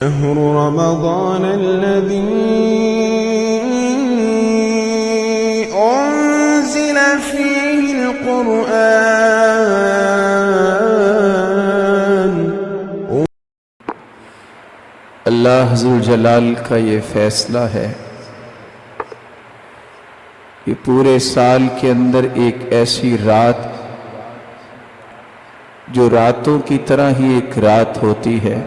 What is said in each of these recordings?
شهر رمضان الذي أنزل فيه القرآن۔ اللہ ذوالجلال کا یہ فیصلہ ہے کہ پورے سال کے اندر ایک ایسی رات جو راتوں کی طرح ہی ایک رات ہوتی ہے،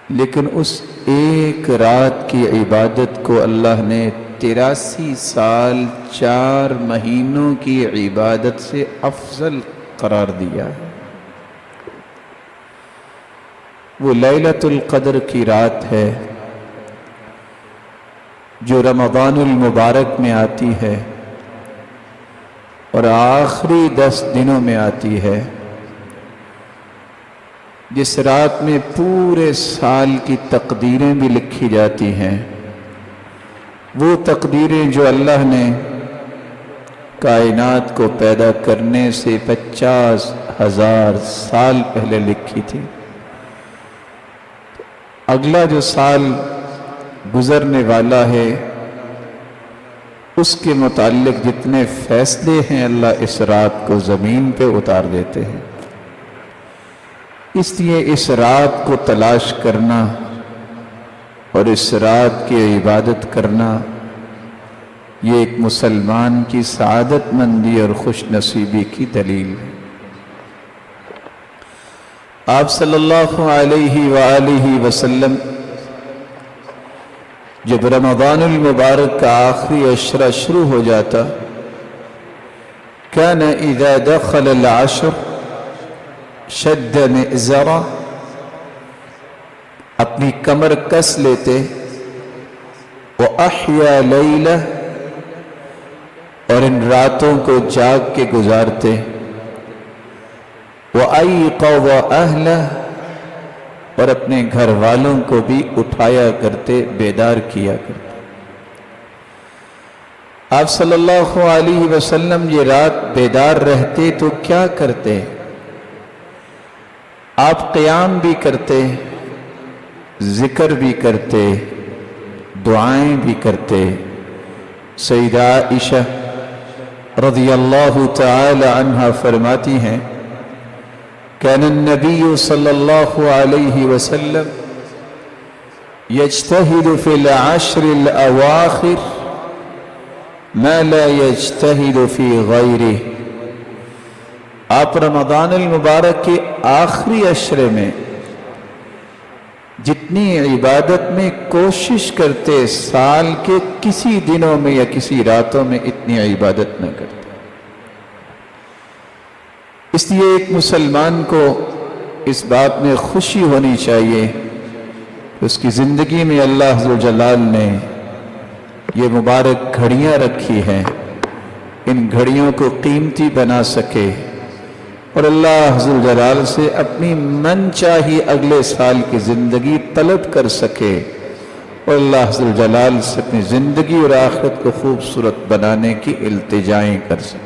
لیکن اس ایک رات کی عبادت کو اللہ نے 83 سال 4 مہینوں کی عبادت سے افضل قرار دیا ہے۔ وہ لیلۃ القدر کی رات ہے جو رمضان المبارک میں آتی ہے اور آخری 10 دنوں میں آتی ہے، جس رات میں پورے سال کی تقدیریں بھی لکھی جاتی ہیں، وہ تقدیریں جو اللہ نے کائنات کو پیدا کرنے سے 50,000 سال پہلے لکھی تھی۔ اگلا جو سال گزرنے والا ہے اس کے متعلق جتنے فیصلے ہیں اللہ اس رات کو زمین پہ اتار دیتے ہیں۔ اس لیے اس رات کو تلاش کرنا اور اس رات کی عبادت کرنا یہ ایک مسلمان کی سعادت مندی اور خوش نصیبی کی دلیل ہے۔ آپ صلی اللہ علیہ وآلہ وسلم جب رمضان المبارک کا آخری عشرہ شروع ہو جاتا، كان اذا دخل العشر شد مئزرا، اپنی کمر کس لیتے، وَأَحْيَا لَيْلَةً، اور ان راتوں کو جاگ کے گزارتے، وَأَيْقَظَ أَهْلَهُ، اور اپنے گھر والوں کو بھی اٹھایا کرتے، بیدار کیا کرتے۔ آپ صلی اللہ علیہ وسلم یہ رات بیدار رہتے تو کیا کرتے؟ آپ قیام بھی کرتے، ذکر بھی کرتے، دعائیں بھی کرتے۔ سیدہ عائشہ رضی اللہ تعالی عنہا فرماتی ہیں، كان النبي صلى الله عليه وسلم يجتهد في العشر الأواخر ما لا يجتهد في غيره۔ آپ رمضان المبارک کے آخری عشرے میں جتنی عبادت میں کوشش کرتے، سال کے کسی دنوں میں یا کسی راتوں میں اتنی عبادت نہ کرتے۔ اس لیے ایک مسلمان کو اس بات میں خوشی ہونی چاہیے کہ اس کی زندگی میں اللہ ذوالجلال نے یہ مبارک گھڑیاں رکھی ہیں، ان گھڑیوں کو قیمتی بنا سکے اور اللہ ذوالجلال سے اپنی من چاہی اگلے سال کی زندگی طلب کر سکے اور اللہ ذوالجلال سے اپنی زندگی اور آخرت کو خوبصورت بنانے کی التجائیں کر سکے۔